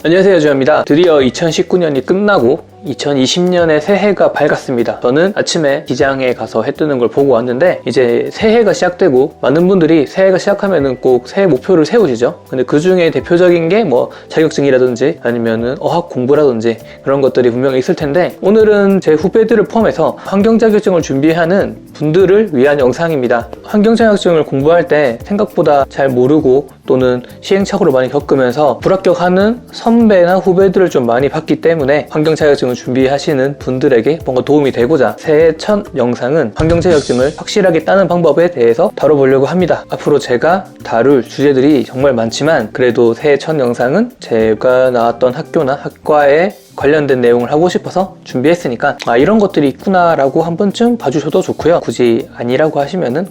안녕하세요, 주현입니다. 드디어 2019년이 끝나고 2020년의 새해가 밝았습니다. 저는 아침에 기장에 가서 해 뜨는 걸 보고 왔는데 이제 새해가 시작되고 많은 분들이 새해가 시작하면은 꼭 새해 목표를 세우시죠. 근데 그 중에 대표적인 게 뭐 자격증이라든지 아니면은 어학 공부라든지 그런 것들이 분명히 있을 텐데, 오늘은 제 후배들을 포함해서 환경 자격증을 준비하는 분들을 위한 영상입니다. 환경 자격증을 공부할 때 생각보다 잘 모르고 또는 시행착오를 많이 겪으면서 불합격하는 선배나 후배들을 좀 많이 봤기 때문에 환경 자격증을 준비하시는 분들에게 뭔가 도움이 되고자 새해 첫 영상은 환경 자격증을 확실하게 따는 방법에 대해서 다뤄보려고 합니다. 앞으로 제가 다룰 주제들이 정말 많지만 그래도 새해 첫 영상은 제가 나왔던 학교나 학과에 관련된 내용을 하고 싶어서 준비했으니까 이런 것들이 있구나 라고 한 번쯤 봐주셔도 좋고요. 굳이 아니라고 하시면은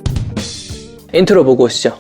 인트로 보고 오시죠.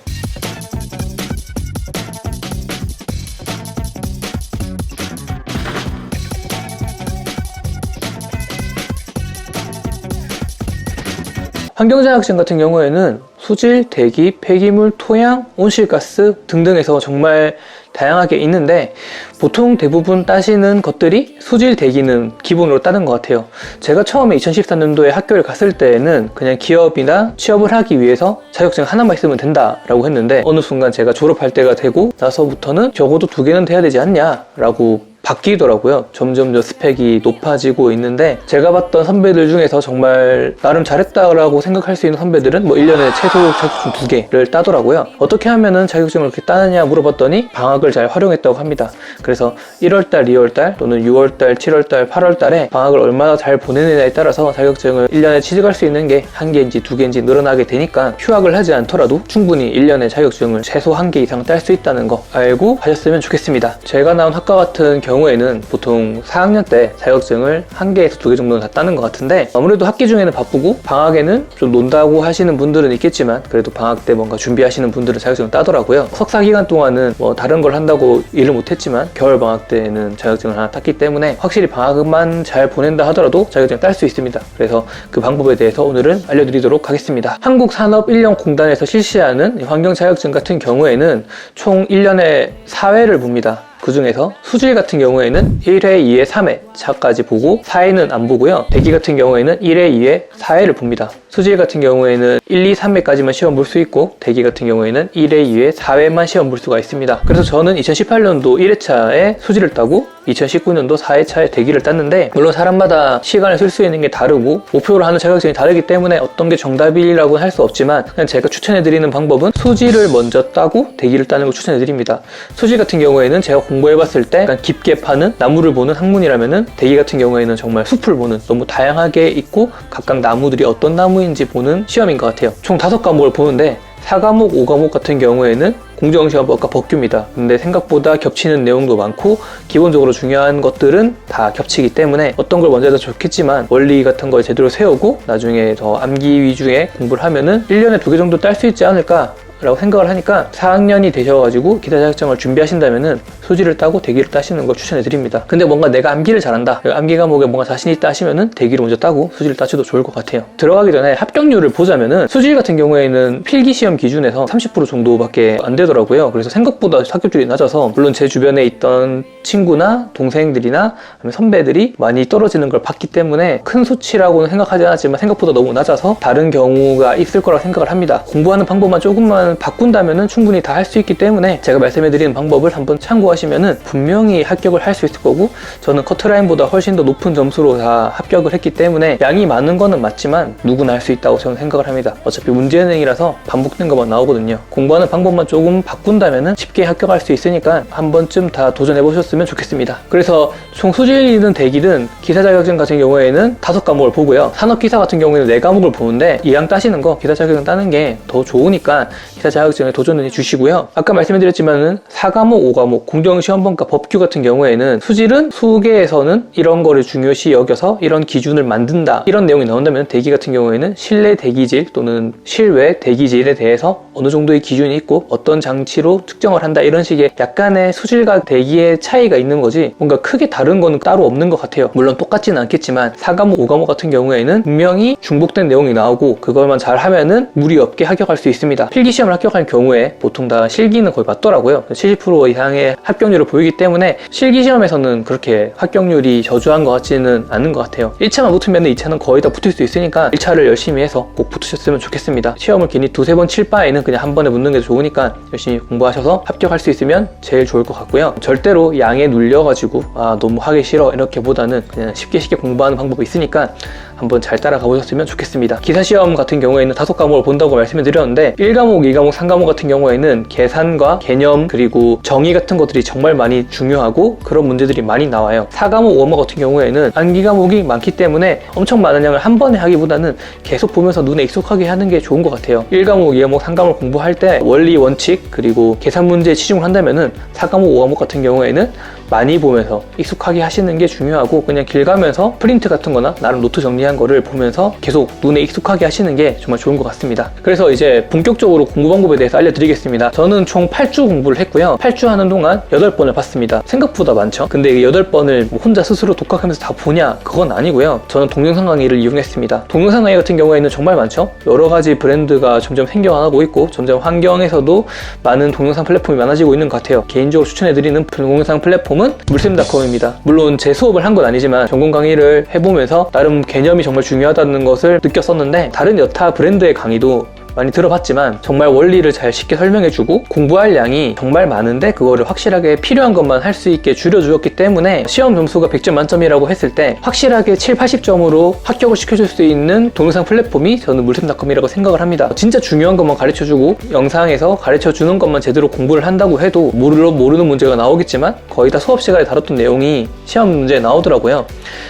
환경자격증 같은 경우에는 수질, 대기, 폐기물, 토양, 온실가스 등등에서 정말 다양하게 있는데, 보통 대부분 따시는 것들이 수질, 대기는 기본으로 따는 것 같아요. 제가 처음에 2014년도에 학교를 갔을 때에는 그냥 기업이나 취업을 하기 위해서 자격증 하나만 있으면 된다라고 했는데, 어느 순간 제가 졸업할 때가 되고 나서부터는 적어도 2개는 돼야 되지 않냐라고 바뀌더라고요. 점점 더 스펙이 높아지고 있는데, 제가 봤던 선배들 중에서 정말 나름 잘했다라고 생각할 수 있는 선배들은 뭐 1년에 최소 자격증 2개를 따더라고요. 어떻게 하면은 자격증을 그렇게 따느냐 물어봤더니 방학을 잘 활용했다고 합니다. 그래서 1월달, 2월달 또는 6월달, 7월달, 8월달에 방학을 얼마나 잘 보내느냐에 따라서 자격증을 1년에 취득할 수 있는 게 1개인지 2개인지 늘어나게 되니까 휴학을 하지 않더라도 충분히 1년에 자격증을 최소 1개 이상 딸 수 있다는 거 알고 가셨으면 좋겠습니다. 제가 나온 학과 같은 경우에는 보통 4학년 때 자격증을 1개에서 2개 정도는 다 따는 것 같은데, 아무래도 학기 중에는 바쁘고 방학에는 좀 논다고 하시는 분들은 있겠지만 그래도 방학 때 뭔가 준비하시는 분들은 자격증을 따더라고요. 석사 기간 동안은 뭐 다른 걸 한다고 일을 못했지만 겨울 방학 때는 자격증을 하나 땄기 때문에 확실히 방학만 잘 보낸다 하더라도 자격증을 딸 수 있습니다. 그래서 그 방법에 대해서 오늘은 알려드리도록 하겠습니다. 한국산업인력공단에서 실시하는 환경 자격증 같은 경우에는 총 1년에 4회를 봅니다. 그 중에서 수질 같은 경우에는 1회, 2회, 3회 차까지 보고 4회는 안 보고요. 대기 같은 경우에는 1회, 2회, 4회를 봅니다. 수질 같은 경우에는 1, 2, 3회까지만 시험 볼 수 있고, 대기 같은 경우에는 1회, 2회, 4회만 시험 볼 수가 있습니다. 그래서 저는 2018년도 1회차에 수질을 따고 2019년도 4회차에 대기를 땄는데, 물론 사람마다 시간을 쓸 수 있는 게 다르고 목표로 하는 자격증이 다르기 때문에 어떤 게 정답이라고는 할 수 없지만, 그냥 제가 추천해드리는 방법은 수질을 먼저 따고 대기를 따는 걸 추천해드립니다. 수질 같은 경우에는 제가 공부해봤을 때 약간 깊게 파는 나무를 보는 학문이라면은, 대기 같은 경우에는 정말 숲을 보는, 너무 다양하게 있고 각각 나무들이 어떤 나무인지 보는 시험인 것 같아요. 총 5과목을 보는데 4과목, 5과목 같은 경우에는 공정시험법과 법규입니다. 근데 생각보다 겹치는 내용도 많고 기본적으로 중요한 것들은 다 겹치기 때문에 어떤 걸 먼저 해도 좋겠지만 원리 같은 걸 제대로 세우고 나중에 더 암기 위주의 공부를 하면은 1년에 2개 정도 딸 수 있지 않을까 라고 생각을 하니까, 4학년이 되셔가지고 기타 자격증을 준비하신다면은 수질을 따고 대기를 따시는 걸 추천해 드립니다. 근데 뭔가 내가 암기를 잘한다, 암기 과목에 뭔가 자신 있다 하시면은 대기를 먼저 따고 수질을 따셔도 좋을 것 같아요. 들어가기 전에 합격률을 보자면은 수질 같은 경우에는 필기시험 기준에서 30% 정도밖에 안 되더라고요. 그래서 생각보다 합격률이 낮아서, 물론 제 주변에 있던 친구나 동생들이나 선배들이 많이 떨어지는 걸 봤기 때문에 큰 수치라고는 생각하지 않았지만 생각보다 너무 낮아서 다른 경우가 있을 거라 생각을 합니다. 공부하는 방법만 조금만 바꾼다면은 충분히 다 할 수 있기 때문에 제가 말씀해드리는 방법을 한번 참고하시면은 분명히 합격을 할 수 있을 거고, 저는 커트라인보다 훨씬 더 높은 점수로 다 합격을 했기 때문에 양이 많은 거는 맞지만 누구나 할 수 있다고 저는 생각을 합니다. 어차피 문제은행이라서 반복된 것만 나오거든요. 공부하는 방법만 조금 바꾼다면은 쉽게 합격할 수 있으니까 한 번쯤 다 도전해 보셨으면 좋겠습니다. 그래서 총 수질이든 대기든 기사 자격증 같은 경우에는 5과목을 보고요. 산업기사 같은 경우에는 4과목을 보는데, 이왕 따시는 거 기사 자격증 따는 게 더 좋으니까 기사 자격증에 도전해 주시고요. 아까 말씀드렸지만은 4과목, 5과목, 공정시험법과 법규 같은 경우에는 수질은 수계에서는 이런 거를 중요시 여겨서 이런 기준을 만든다, 이런 내용이 나온다면, 대기 같은 경우에는 실내 대기질 또는 실외 대기질에 대해서 어느 정도의 기준이 있고 어떤 장치로 측정을 한다, 이런 식의 약간의 수질과 대기의 차이가 있는 거지 뭔가 크게 다른 거는 따로 없는 것 같아요. 물론 똑같지는 않겠지만 4과목, 5과목 같은 경우에는 분명히 중복된 내용이 나오고 그걸만 잘 하면은 무리 없게 합격할 수 있습니다. 필기시험 시험을 합격할 경우에 보통 다 실기는 거의 맞더라고요. 70% 이상의 합격률을 보이기 때문에 실기 시험에서는 그렇게 합격률이 저조한 것 같지는 않은 것 같아요. 1차만 붙으면 2차는 거의 다 붙을 수 있으니까 1차를 열심히 해서 꼭 붙으셨으면 좋겠습니다. 시험을 괜히 두세 번 칠 바에는 그냥 한 번에 붙는 게 좋으니까 열심히 공부하셔서 합격할 수 있으면 제일 좋을 것 같고요. 절대로 양에 눌려가지고 너무 하기 싫어 이렇게 보다는 그냥 쉽게 공부하는 방법이 있으니까 한번 잘 따라가 보셨으면 좋겠습니다. 기사시험 같은 경우에는 5과목을 본다고 말씀을 드렸는데 1과목, 2과목, 3과목 같은 경우에는 계산과 개념 그리고 정의 같은 것들이 정말 많이 중요하고 그런 문제들이 많이 나와요. 4과목, 5과목 같은 경우에는 암기 과목이 많기 때문에 엄청 많은 양을 한 번에 하기보다는 계속 보면서 눈에 익숙하게 하는 게 좋은 것 같아요. 1과목, 2과목, 3과목 공부할 때 원리, 원칙 그리고 계산 문제에 치중을 한다면은 4과목, 5과목 같은 경우에는 많이 보면서 익숙하게 하시는 게 중요하고 그냥 길 가면서 프린트 같은 거나 나름 노트 정리한 거를 보면서 계속 눈에 익숙하게 하시는 게 정말 좋은 것 같습니다. 그래서 이제 본격적으로 공부 방법에 대해서 알려드리겠습니다. 저는 총 8주 공부를 했고요. 8주 하는 동안 8번을 봤습니다. 생각보다 많죠? 근데 이 8번을 혼자 스스로 독학하면서 다 보냐? 그건 아니고요. 저는 동영상 강의를 이용했습니다. 동영상 강의 같은 경우에는 정말 많죠? 여러 가지 브랜드가 점점 생겨나고 있고 점점 환경에서도 많은 동영상 플랫폼이 많아지고 있는 것 같아요. 개인적으로 추천해드리는 동영상 플랫폼 물샘닷컴입니다. 물론 제 수업을 한 건 아니지만 전공 강의를 해보면서 나름 개념이 정말 중요하다는 것을 느꼈었는데 다른 여타 브랜드의 강의도 많이 들어봤지만 정말 원리를 잘 쉽게 설명해주고 공부할 양이 정말 많은데 그거를 확실하게 필요한 것만 할 수 있게 줄여주었기 때문에 시험 점수가 100점 만점이라고 했을 때 확실하게 7, 80점으로 합격을 시켜줄 수 있는 동영상 플랫폼이 저는 물샘닷컴이라고 생각을 합니다. 진짜 중요한 것만 가르쳐주고 영상에서 가르쳐주는 것만 제대로 공부를 한다고 해도 모르는 문제가 나오겠지만 거의 다 수업 시간에 다뤘던 내용이 시험 문제에 나오더라고요.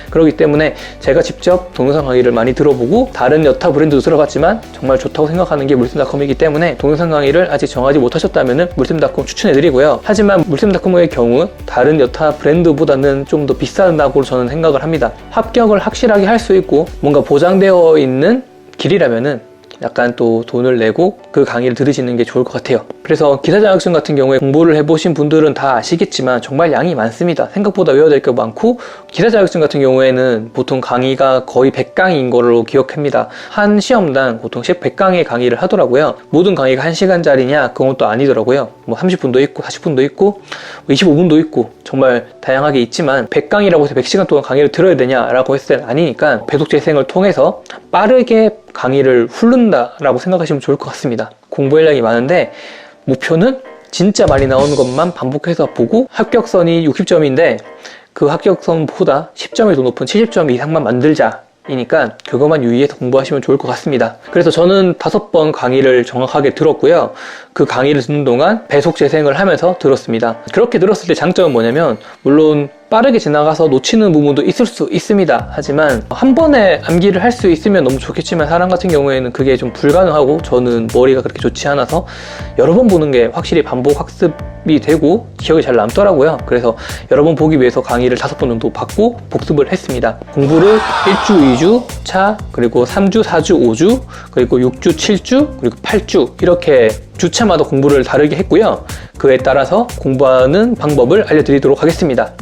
그렇기 때문에 제가 직접 동영상 강의를 많이 들어보고 다른 여타 브랜드도 들어봤지만 정말 좋다고 생각하는 게 물샘닷컴이기 때문에 동영상 강의를 아직 정하지 못하셨다면 물샘닷컴 추천해드리고요. 하지만 물샘닷컴의 경우 다른 여타 브랜드보다는 좀 더 비싼다고 저는 생각을 합니다. 합격을 확실하게 할 수 있고 뭔가 보장되어 있는 길이라면은 약간 또 돈을 내고 그 강의를 들으시는 게 좋을 것 같아요. 그래서 기사 자격증 같은 경우에 공부를 해보신 분들은 다 아시겠지만 정말 양이 많습니다. 생각보다 외워야 될 게 많고 기사 자격증 같은 경우에는 보통 강의가 거의 100강인 걸로 기억합니다. 한 시험당 보통 100강의 강의를 하더라고요. 모든 강의가 1시간짜리냐? 그건 또 아니더라고요. 뭐 30분도 있고 40분도 있고 25분도 있고 정말 다양하게 있지만 100강이라고 해서 100시간 동안 강의를 들어야 되냐라고 했을 땐 아니니까 배속 재생을 통해서 빠르게 강의를 훑는다라고 생각하시면 좋을 것 같습니다. 공부 인력이 많은데 목표는 진짜 많이 나오는 것만 반복해서 보고 합격선이 60점인데 그 합격선보다 10점이 더 높은 70점 이상만 만들자 이니까 그것만 유의해서 공부하시면 좋을 것 같습니다. 그래서 저는 5번 강의를 정확하게 들었고요. 그 강의를 듣는 동안 배속 재생을 하면서 들었습니다. 그렇게 들었을 때 장점은 뭐냐면 물론 빠르게 지나가서 놓치는 부분도 있을 수 있습니다. 하지만 한 번에 암기를 할 수 있으면 너무 좋겠지만 사람 같은 경우에는 그게 좀 불가능하고 저는 머리가 그렇게 좋지 않아서 여러 번 보는 게 확실히 반복 학습이 되고 기억이 잘 남더라고요. 그래서 여러 번 보기 위해서 강의를 5번 정도 받고 복습을 했습니다. 공부를 1주, 2주, 차, 그리고 3주, 4주, 5주, 그리고 6주, 7주, 그리고 8주 이렇게 주차마다 공부를 다르게 했고요. 그에 따라서 공부하는 방법을 알려드리도록 하겠습니다.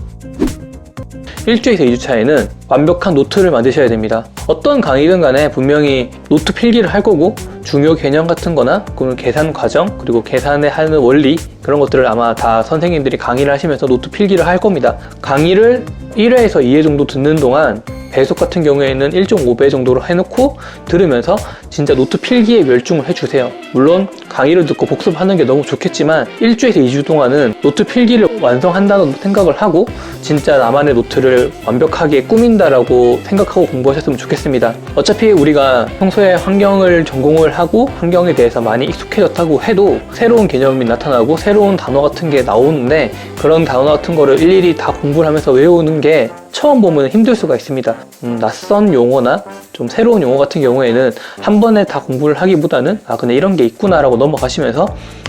1주에서 2주 차에는 완벽한 노트를 만드셔야 됩니다. 어떤 강의든 간에 분명히 노트 필기를 할 거고 중요 개념 같은 거나 계산 과정 그리고 계산에 하는 원리 그런 것들을 아마 다 선생님들이 강의를 하시면서 노트 필기를 할 겁니다. 강의를 1회에서 2회 정도 듣는 동안 배속 같은 경우에는 1.5배 정도로 해놓고 들으면서 진짜 노트 필기에 멸중을 해주세요. 물론 강의를 듣고 복습하는 게 너무 좋겠지만 1주에서 2주 동안은 노트 필기를 완성한다는 생각을 하고 진짜 나만의 노트를 완벽하게 꾸민다라고 생각하고 공부하셨으면 좋겠습니다. 어차피 우리가 평소에 환경을 전공을 하고 환경에 대해서 많이 익숙해졌다고 해도 새로운 개념이 나타나고 새로운 단어 같은 게 나오는데 그런 단어 같은 거를 일일이 다 공부를 하면서 외우는 게 처음 보면 힘들 수가 있습니다. 낯선 용어나 좀 새로운 용어 같은 경우에는 한 번에 다 공부를 하기보다는 그냥 이런 게 있구나 라고 넘어가시면서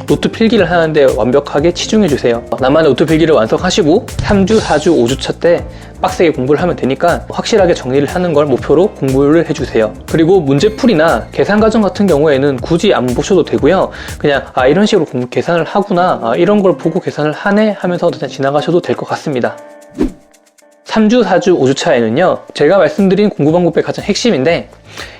노트 필기를 하는데 완벽하게 치중해 주세요. 나만의 노트 필기를 완성하시고 3주, 4주, 5주 차 때 빡세게 공부를 하면 되니까 확실하게 정리를 하는 걸 목표로 공부를 해주세요. 그리고 문제풀이나 계산 과정 같은 경우에는 굳이 안 보셔도 되고요. 그냥 이런 식으로 계산을 하구나 이런 걸 보고 계산을 하네 하면서 그냥 지나가셔도 될 것 같습니다. 3주, 4주, 5주 차에는요 제가 말씀드린 공부 방법의 가장 핵심인데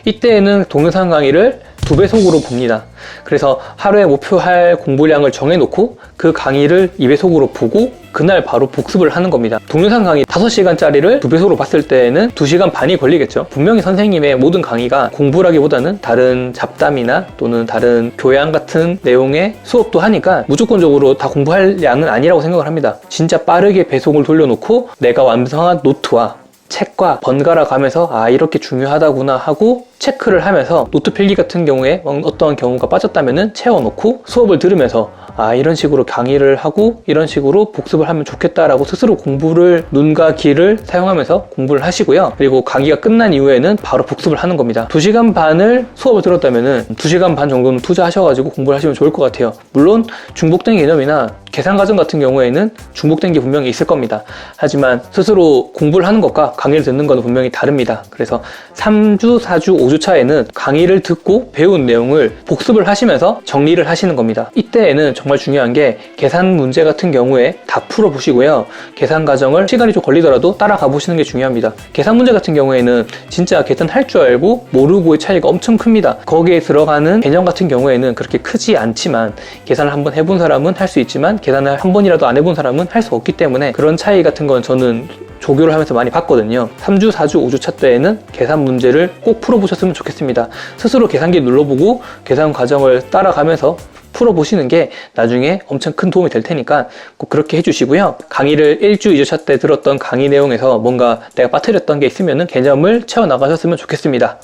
이때에는 동영상 강의를 2배속으로 봅니다. 그래서 하루에 목표할 공부량을 정해놓고 그 강의를 2배속으로 보고 그날 바로 복습을 하는 겁니다. 동영상 강의 5시간짜리를 2배속으로 봤을 때에는 2시간 반이 걸리겠죠. 분명히 선생님의 모든 강의가 공부라기보다는 다른 잡담이나 또는 다른 교양 같은 내용의 수업도 하니까 무조건적으로 다 공부할 양은 아니라고 생각을 합니다. 진짜 빠르게 배속을 돌려놓고 내가 완성한 노트와 책과 번갈아 가면서 아 이렇게 중요하다구나 하고 체크를 하면서 노트 필기 같은 경우에 어떠한 경우가 빠졌다면은 채워놓고 수업을 들으면서 아 이런 식으로 강의를 하고 이런 식으로 복습을 하면 좋겠다라고 스스로 공부를 눈과 귀를 사용하면서 공부를 하시고요. 그리고 강의가 끝난 이후에는 바로 복습을 하는 겁니다. 2시간 반을 수업을 들었다면은 2시간 반 정도는 투자하셔가지고 공부를 하시면 좋을 것 같아요. 물론 중복된 개념이나 계산과정 같은 경우에는 중복된 게 분명히 있을 겁니다. 하지만 스스로 공부를 하는 것과 강의를 듣는 것은 분명히 다릅니다. 그래서 3주, 4주, 5주 차에는 강의를 듣고 배운 내용을 복습을 하시면서 정리를 하시는 겁니다. 이때에는 정말 중요한 게 계산 문제 같은 경우에 다 풀어보시고요. 계산 과정을 시간이 좀 걸리더라도 따라가 보시는 게 중요합니다. 계산 문제 같은 경우에는 진짜 계산할 줄 알고 모르고의 차이가 엄청 큽니다. 거기에 들어가는 개념 같은 경우에는 그렇게 크지 않지만 계산을 한번 해본 사람은 할 수 있지만 계산을 한 번이라도 안 해본 사람은 할 수 없기 때문에 그런 차이 같은 건 저는 조교를 하면서 많이 봤거든요. 3주, 4주, 5주 차 때에는 계산 문제를 꼭 풀어보셨으면 좋겠습니다. 스스로 계산기 눌러보고 계산 과정을 따라가면서 풀어보시는 게 나중에 엄청 큰 도움이 될 테니까 꼭 그렇게 해주시고요. 강의를 1주, 2주 차 때 들었던 강의 내용에서 뭔가 내가 빠뜨렸던 게 있으면 개념을 채워나가셨으면 좋겠습니다.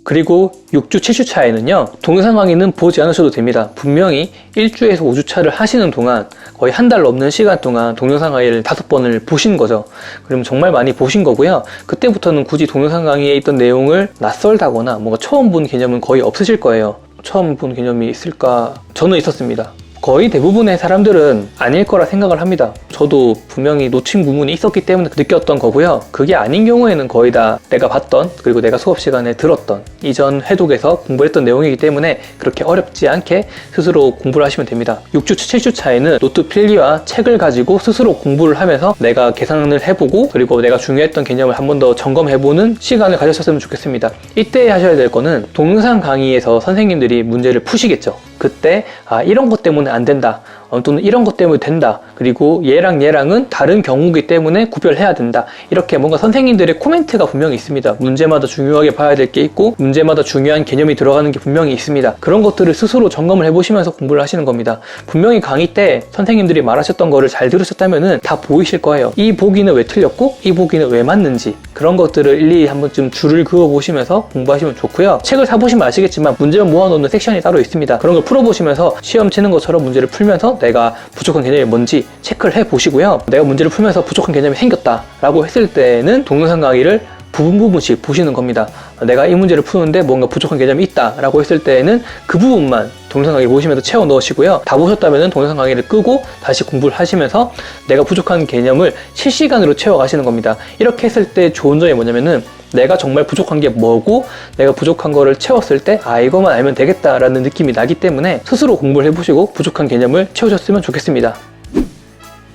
그리고 6주, 7주 차에는요, 동영상 강의는 보지 않으셔도 됩니다. 분명히 1주에서 5주 차를 하시는 동안 거의 한 달 넘는 시간 동안 동영상 강의를 5번을 보신 거죠. 그러면 정말 많이 보신 거고요. 그때부터는 굳이 동영상 강의에 있던 내용을 낯설다거나 뭔가 처음 본 개념은 거의 없으실 거예요. 처음 본 개념이 있을까? 저는 있었습니다. 거의 대부분의 사람들은 아닐 거라 생각을 합니다. 저도 분명히 놓친 부분이 있었기 때문에 느꼈던 거고요. 그게 아닌 경우에는 거의 다 내가 봤던 그리고 내가 수업 시간에 들었던 이전 회독에서 공부했던 내용이기 때문에 그렇게 어렵지 않게 스스로 공부를 하시면 됩니다. 6주, 7주 차에는 노트 필기와 책을 가지고 스스로 공부를 하면서 내가 계산을 해보고 그리고 내가 중요했던 개념을 한 번 더 점검해보는 시간을 가졌으면 좋겠습니다. 이때 하셔야 될 거는 동영상 강의에서 선생님들이 문제를 푸시겠죠. 그때 아 이런 것 때문에 안 된다 또는 이런 것 때문에 된다 그리고 얘랑 얘랑은 다른 경우이기 때문에 구별해야 된다 이렇게 뭔가 선생님들의 코멘트가 분명히 있습니다. 문제마다 중요하게 봐야 될 게 있고 문제마다 중요한 개념이 들어가는 게 분명히 있습니다. 그런 것들을 스스로 점검을 해보시면서 공부를 하시는 겁니다. 분명히 강의 때 선생님들이 말하셨던 거를 잘 들으셨다면은 다 보이실 거예요. 이 보기는 왜 틀렸고 이 보기는 왜 맞는지 그런 것들을 일일이 한 번쯤 줄을 그어 보시면서 공부하시면 좋고요. 책을 사보시면 아시겠지만 문제만 모아놓는 섹션이 따로 있습니다. 그런 걸 풀어보시면서 시험 치는 것처럼 문제를 풀면서 내가 부족한 개념이 뭔지 체크를 해보시고요. 내가 문제를 풀면서 부족한 개념이 생겼다 라고 했을 때는 동영상 강의를 부분씩 보시는 겁니다. 내가 이 문제를 푸는데 뭔가 부족한 개념이 있다 라고 했을 때는 그 부분만 동영상 강의 보시면서 채워 넣으시고요. 다 보셨다면 동영상 강의를 끄고 다시 공부를 하시면서 내가 부족한 개념을 실시간으로 채워가시는 겁니다. 이렇게 했을 때 좋은 점이 뭐냐면은 내가 정말 부족한 게 뭐고 내가 부족한 거를 채웠을 때 아 이거만 알면 되겠다라는 느낌이 나기 때문에 스스로 공부를 해보시고 부족한 개념을 채우셨으면 좋겠습니다.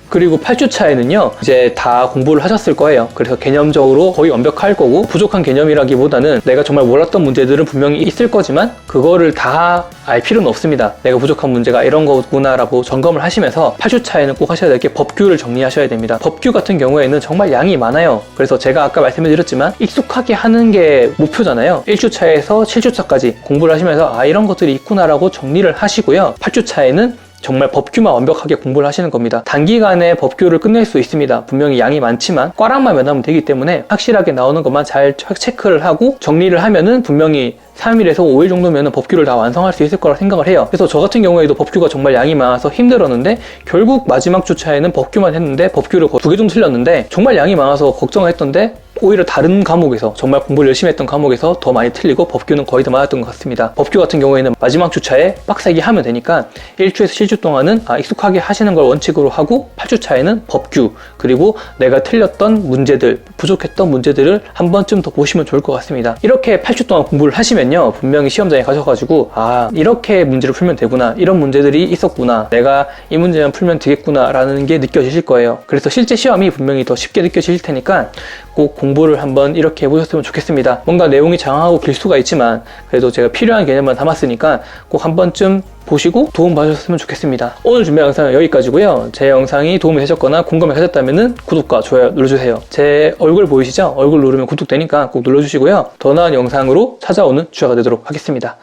그리고 8주 차에는요 이제 다 공부를 하셨을 거예요. 그래서 개념적으로 거의 완벽할 거고 부족한 개념이라기보다는 내가 정말 몰랐던 문제들은 분명히 있을 거지만 그거를 다 알 필요는 없습니다. 내가 부족한 문제가 이런 거구나 라고 점검을 하시면서 8주 차에는 꼭 하셔야 될 게 법규를 정리하셔야 됩니다. 법규 같은 경우에는 정말 양이 많아요. 그래서 제가 아까 말씀드렸지만 익숙하게 하는 게 목표잖아요. 1주 차에서 7주 차까지 공부를 하시면서 아 이런 것들이 있구나 라고 정리를 하시고요. 8주 차에는 정말 법규만 완벽하게 공부를 하시는 겁니다. 단기간에 법규를 끝낼 수 있습니다. 분명히 양이 많지만 꽈락만 면하면 되기 때문에 확실하게 나오는 것만 잘 체크를 하고 정리를 하면은 분명히 3일에서 5일 정도면 법규를 다 완성할 수 있을 거라 생각을 해요. 그래서 저 같은 경우에도 법규가 정말 양이 많아서 힘들었는데 결국 마지막 주차에는 법규만 했는데 법규를 2개 정도 틀렸는데 정말 양이 많아서 걱정했던데 오히려 다른 과목에서 정말 공부를 열심히 했던 과목에서 더 많이 틀리고 법규는 거의 다 맞았던 것 같습니다. 법규 같은 경우에는 마지막 주차에 빡세게 하면 되니까 1주에서 7주 동안은 익숙하게 하시는 걸 원칙으로 하고 8주차에는 법규 그리고 내가 틀렸던 문제들 부족했던 문제들을 한 번쯤 더 보시면 좋을 것 같습니다. 이렇게 8주 동안 공부를 하시면요 분명히 시험장에 가셔가지고 아 이렇게 문제를 풀면 되구나 이런 문제들이 있었구나 내가 이 문제만 풀면 되겠구나 라는 게 느껴지실 거예요. 그래서 실제 시험이 분명히 더 쉽게 느껴지실 테니까 꼭 공부를 한번 이렇게 해보셨으면 좋겠습니다. 뭔가 내용이 장황하고 길 수가 있지만 그래도 제가 필요한 개념만 담았으니까 꼭 한 번쯤 보시고 도움 받으셨으면 좋겠습니다. 오늘 준비한 영상은 여기까지고요. 제 영상이 도움이 되셨거나 공감이 가셨다면 구독과 좋아요 눌러주세요. 제 얼굴 보이시죠? 얼굴 누르면 구독되니까 꼭 눌러주시고요. 더 나은 영상으로 찾아오는 주아가 되도록 하겠습니다.